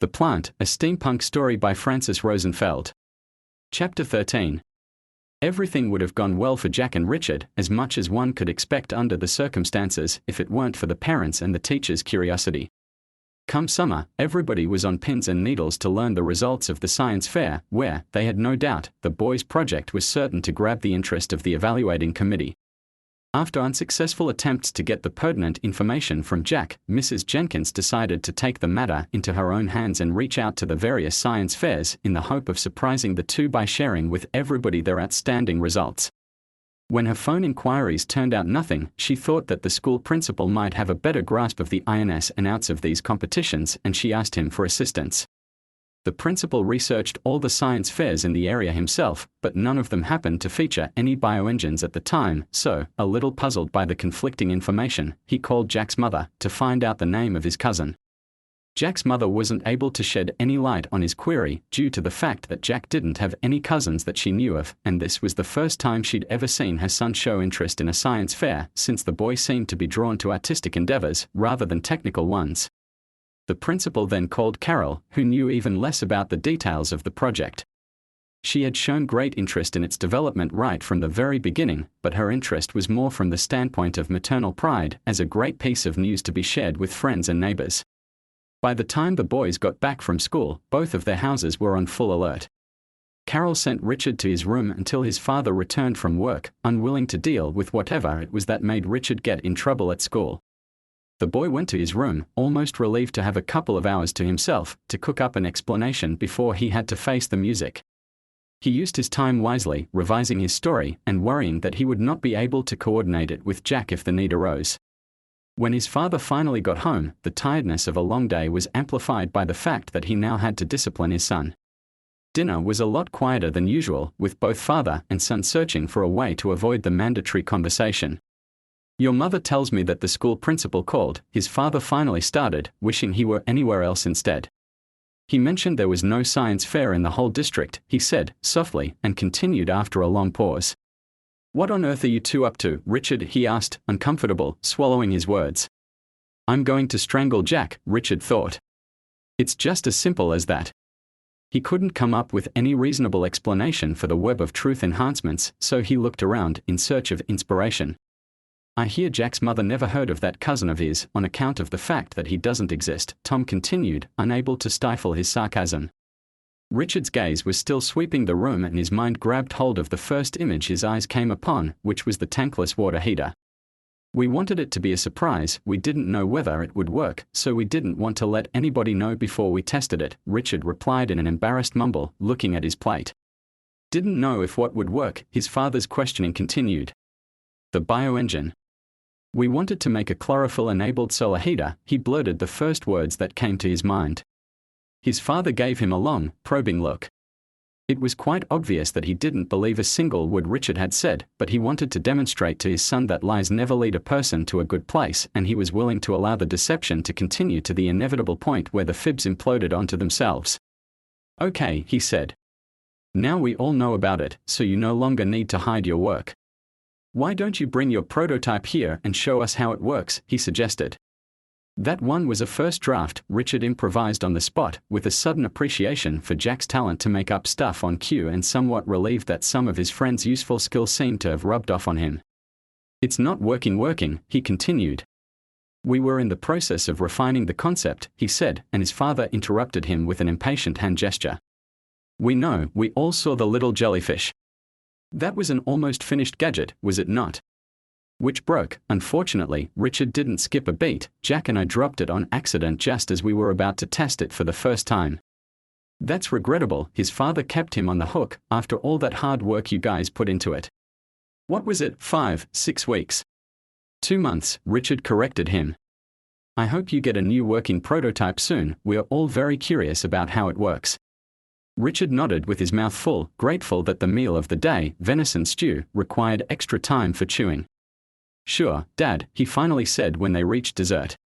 The Plant, a steampunk story by Francis Rosenfeld. Chapter 13. Everything would have gone well for Jack and Richard, as much as one could expect under the circumstances, if it weren't for the parents' and the teachers' curiosity. Come summer, everybody was on pins and needles to learn the results of the science fair, where, they had no doubt, the boys' project was certain to grab the interest of the evaluating committee. After unsuccessful attempts to get the pertinent information from Jack, Mrs. Jenkins decided to take the matter into her own hands and reach out to the various science fairs in the hope of surprising the two by sharing with everybody their outstanding results. When her phone inquiries turned out nothing, she thought that the school principal might have a better grasp of the ins and outs of these competitions, and she asked him for assistance. The principal researched all the science fairs in the area himself, but none of them happened to feature any bioengines at the time, so, a little puzzled by the conflicting information, he called Jack's mother to find out the name of his cousin. Jack's mother wasn't able to shed any light on his query due to the fact that Jack didn't have any cousins that she knew of, and this was the first time she'd ever seen her son show interest in a science fair, since the boy seemed to be drawn to artistic endeavors rather than technical ones. The principal then called Carol, who knew even less about the details of the project. She had shown great interest in its development right from the very beginning, but her interest was more from the standpoint of maternal pride, as a great piece of news to be shared with friends and neighbors. By the time the boys got back from school, both of their houses were on full alert. Carol sent Richard to his room until his father returned from work, unwilling to deal with whatever it was that made Richard get in trouble at school. The boy went to his room, almost relieved to have a couple of hours to himself, to cook up an explanation before he had to face the music. He used his time wisely, revising his story, and worrying that he would not be able to coordinate it with Jack if the need arose. When his father finally got home, the tiredness of a long day was amplified by the fact that he now had to discipline his son. Dinner was a lot quieter than usual, with both father and son searching for a way to avoid the mandatory conversation. "Your mother tells me that the school principal called," his father finally started, wishing he were anywhere else instead. "He mentioned there was no science fair in the whole district," he said, softly, and continued after a long pause. "What on earth are you two up to, Richard?" he asked, uncomfortable, swallowing his words. "I'm going to strangle Jack," Richard thought. It's just as simple as that. He couldn't come up with any reasonable explanation for the web of truth enhancements, so he looked around in search of inspiration. "I hear Jack's mother never heard of that cousin of his, on account of the fact that he doesn't exist," Tom continued, unable to stifle his sarcasm. Richard's gaze was still sweeping the room and his mind grabbed hold of the first image his eyes came upon, which was the tankless water heater. "We wanted it to be a surprise, we didn't know whether it would work, so we didn't want to let anybody know before we tested it," Richard replied in an embarrassed mumble, looking at his plate. "Didn't know if what would work," his father's questioning continued. "The bioengine. We wanted to make a chlorophyll-enabled solar heater," he blurted the first words that came to his mind. His father gave him a long, probing look. It was quite obvious that he didn't believe a single word Richard had said, but he wanted to demonstrate to his son that lies never lead a person to a good place, and he was willing to allow the deception to continue to the inevitable point where the fibs imploded onto themselves. "Okay," he said. "Now we all know about it, so you no longer need to hide your work. Why don't you bring your prototype here and show us how it works?" he suggested. That one was a first draft, Richard improvised on the spot, with a sudden appreciation for Jack's talent to make up stuff on cue and somewhat relieved that some of his friend's useful skills seemed to have rubbed off on him. "It's not working," he continued. "We were in the process of refining the concept," he said, and his father interrupted him with an impatient hand gesture. "We know, we all saw the little jellyfish. That was an almost finished gadget, was it not? Which broke. Unfortunately, Richard didn't skip a beat. Jack and I dropped it on accident just as we were about to test it for the first time." "That's regrettable," his father kept him on the hook, "after all that hard work you guys put into it." "What was it, 5, 6 weeks? 2 months, Richard corrected him. "I hope you get a new working prototype soon, we are all very curious about how it works." Richard nodded with his mouth full, grateful that the meal of the day, venison stew, required extra time for chewing. "Sure, Dad," he finally said when they reached dessert.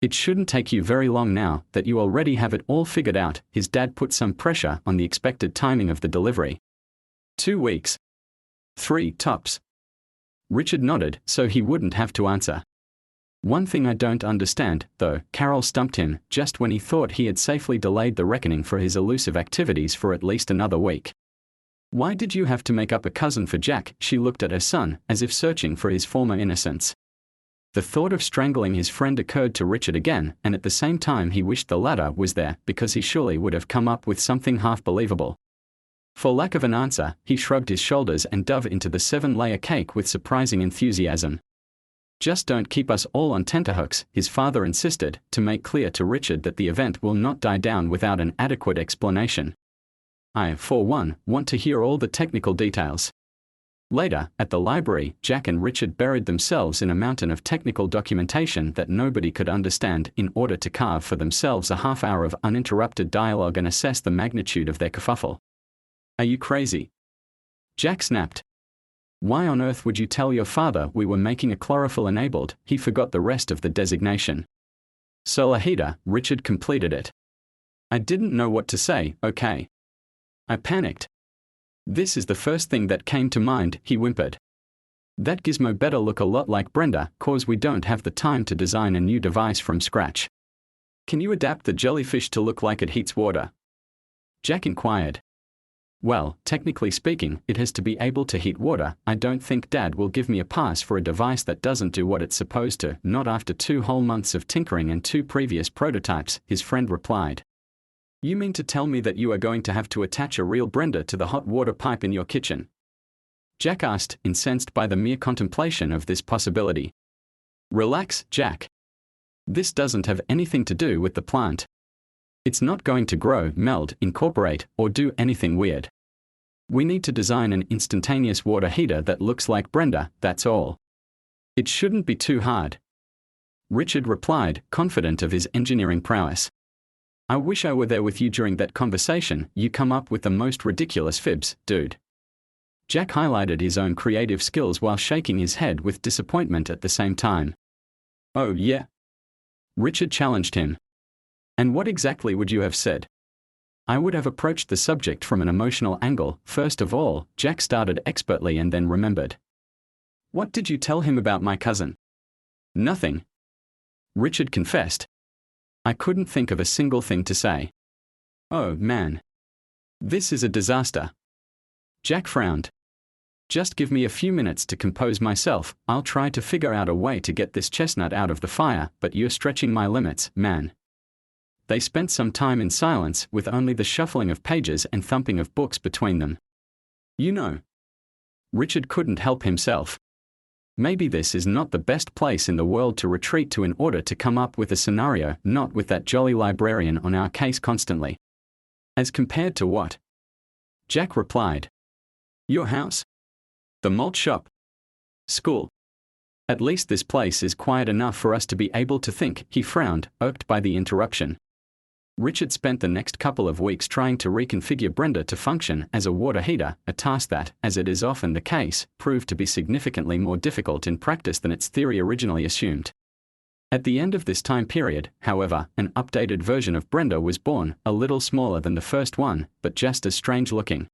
"It shouldn't take you very long now that you already have it all figured out." His dad put some pressure on the expected timing of the delivery. 2 weeks. 3 tops. Richard nodded so he wouldn't have to answer. One thing I don't understand, though, Carol stumped him, just when he thought he had safely delayed the reckoning for his elusive activities for at least another week. Why did you have to make up a cousin for Jack? She looked at her son, as if searching for his former innocence. The thought of strangling his friend occurred to Richard again, and at the same time he wished the latter was there, because he surely would have come up with something half believable. For lack of an answer, he shrugged his shoulders and dove into the 7-layer cake with surprising enthusiasm. Just don't keep us all on tenterhooks, his father insisted, to make clear to Richard that the event will not die down without an adequate explanation. I, for one, want to hear all the technical details. Later, at the library, Jack and Richard buried themselves in a mountain of technical documentation that nobody could understand in order to carve for themselves a half-hour of uninterrupted dialogue and assess the magnitude of their kerfuffle. Are you crazy? Jack snapped. Why on earth would you tell your father we were making a chlorophyll-enabled? He forgot the rest of the designation. Solar heater, Richard completed it. I didn't know what to say, okay. I panicked. This is the first thing that came to mind, he whimpered. That gizmo better look a lot like Brenda, cause we don't have the time to design a new device from scratch. Can you adapt the jellyfish to look like it heats water? Jack inquired. Well, technically speaking, it has to be able to heat water. I don't think Dad will give me a pass for a device that doesn't do what it's supposed to, not after 2 whole months of tinkering and 2 previous prototypes, his friend replied. You mean to tell me that you are going to have to attach a real Brenda to the hot water pipe in your kitchen? Jack asked, incensed by the mere contemplation of this possibility. Relax, Jack. This doesn't have anything to do with the plant. It's not going to grow, meld, incorporate, or do anything weird. We need to design an instantaneous water heater that looks like Brenda, that's all. It shouldn't be too hard. Richard replied, confident of his engineering prowess. I wish I were there with you during that conversation. You come up with the most ridiculous fibs, dude. Jack highlighted his own creative skills while shaking his head with disappointment at the same time. Oh yeah? Richard challenged him. And what exactly would you have said? I would have approached the subject from an emotional angle. First of all, Jack started expertly and then remembered. What did you tell him about my cousin? Nothing. Richard confessed. I couldn't think of a single thing to say. Oh man. This is a disaster. Jack frowned. Just give me a few minutes to compose myself. I'll try to figure out a way to get this chestnut out of the fire, but you're stretching my limits, man. They spent some time in silence, with only the shuffling of pages and thumping of books between them. You know. Richard couldn't help himself. Maybe this is not the best place in the world to retreat to in order to come up with a scenario, not with that jolly librarian on our case constantly. As compared to what? Jack replied. Your house? The malt shop? School? At least this place is quiet enough for us to be able to think, he frowned, irked by the interruption. Richard spent the next couple of weeks trying to reconfigure Brenda to function as a water heater, a task that, as it is often the case, proved to be significantly more difficult in practice than its theory originally assumed. At the end of this time period, however, an updated version of Brenda was born, a little smaller than the first one, but just as strange looking.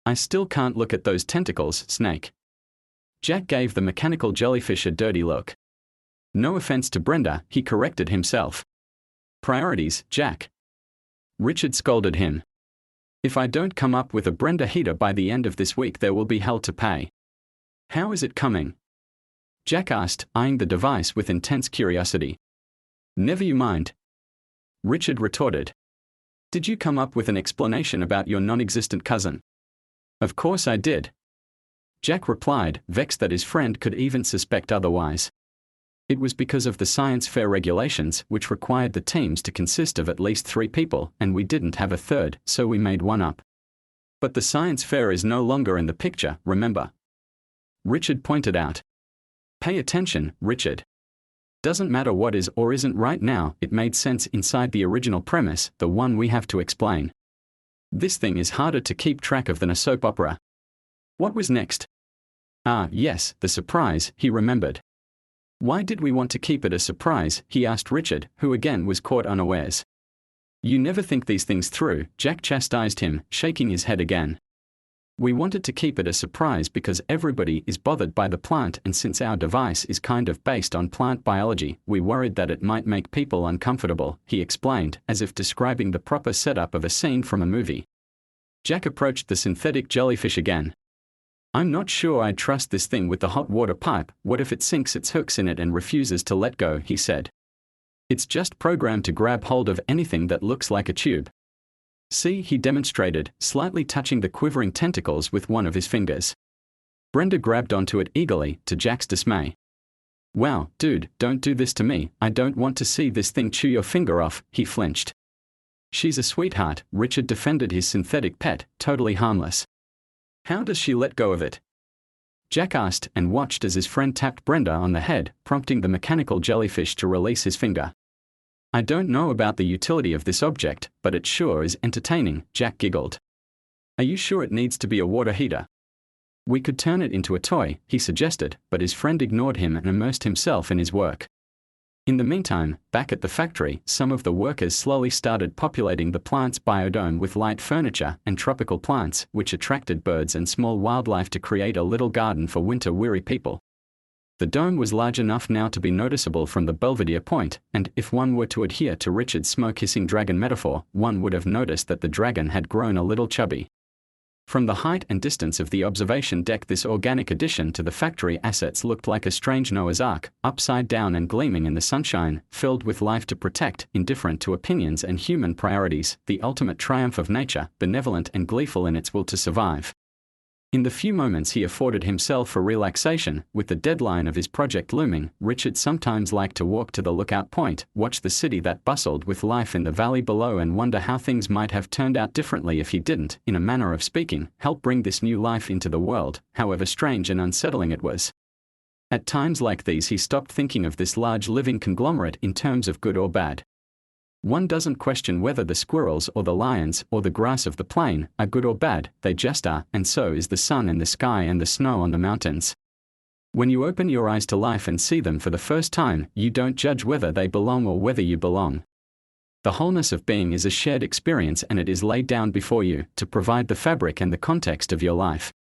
I still can't look at those tentacles, Snake. Jack gave the mechanical jellyfish a dirty look. No offense to Brenda, he corrected himself. Priorities, Jack. Richard scolded him. If I don't come up with a Brenda heater by the end of this week, there will be hell to pay. How is it coming? Jack asked, eyeing the device with intense curiosity. Never you mind. Richard retorted. Did you come up with an explanation about your non-existent cousin? Of course I did. Jack replied, vexed that his friend could even suspect otherwise. It was because of the science fair regulations, which required the teams to consist of at least 3 people, and we didn't have a third, so we made one up. But the science fair is no longer in the picture, remember? Richard pointed out. Pay attention, Richard. Doesn't matter what is or isn't right now, it made sense inside the original premise, the one we have to explain. This thing is harder to keep track of than a soap opera. What was next? Ah, yes, the surprise, he remembered. Why did we want to keep it a surprise, he asked Richard, who again was caught unawares. You never think these things through, Jack chastised him, shaking his head again. We wanted to keep it a surprise because everybody is bothered by the plant, and since our device is kind of based on plant biology, we worried that it might make people uncomfortable, he explained, as if describing the proper setup of a scene from a movie. Jack approached the synthetic jellyfish again. I'm not sure I'd trust this thing with the hot water pipe. What if it sinks its hooks in it and refuses to let go, he said. It's just programmed to grab hold of anything that looks like a tube. See, he demonstrated, slightly touching the quivering tentacles with one of his fingers. Brenda grabbed onto it eagerly, to Jack's dismay. Wow, dude, don't do this to me. I don't want to see this thing chew your finger off, he flinched. She's a sweetheart, Richard defended his synthetic pet, totally harmless. How does she let go of it? Jack asked and watched as his friend tapped Brenda on the head, prompting the mechanical jellyfish to release his finger. I don't know about the utility of this object, but it sure is entertaining, Jack giggled. Are you sure it needs to be a water heater? We could turn it into a toy, he suggested, but his friend ignored him and immersed himself in his work. In the meantime, back at the factory, some of the workers slowly started populating the plant's biodome with light furniture and tropical plants, which attracted birds and small wildlife to create a little garden for winter-weary people. The dome was large enough now to be noticeable from the Belvedere Point, and if one were to adhere to Richard's smoke-hissing dragon metaphor, one would have noticed that the dragon had grown a little chubby. From the height and distance of the observation deck, this organic addition to the factory assets looked like a strange Noah's Ark, upside down and gleaming in the sunshine, filled with life to protect, indifferent to opinions and human priorities, the ultimate triumph of nature, benevolent and gleeful in its will to survive. In the few moments he afforded himself for relaxation, with the deadline of his project looming, Richard sometimes liked to walk to the lookout point, watch the city that bustled with life in the valley below and wonder how things might have turned out differently if he didn't, in a manner of speaking, help bring this new life into the world, however strange and unsettling it was. At times like these he stopped thinking of this large living conglomerate in terms of good or bad. One doesn't question whether the squirrels or the lions or the grass of the plain are good or bad, they just are, and so is the sun and the sky and the snow on the mountains. When you open your eyes to life and see them for the first time, you don't judge whether they belong or whether you belong. The wholeness of being is a shared experience, and it is laid down before you to provide the fabric and the context of your life.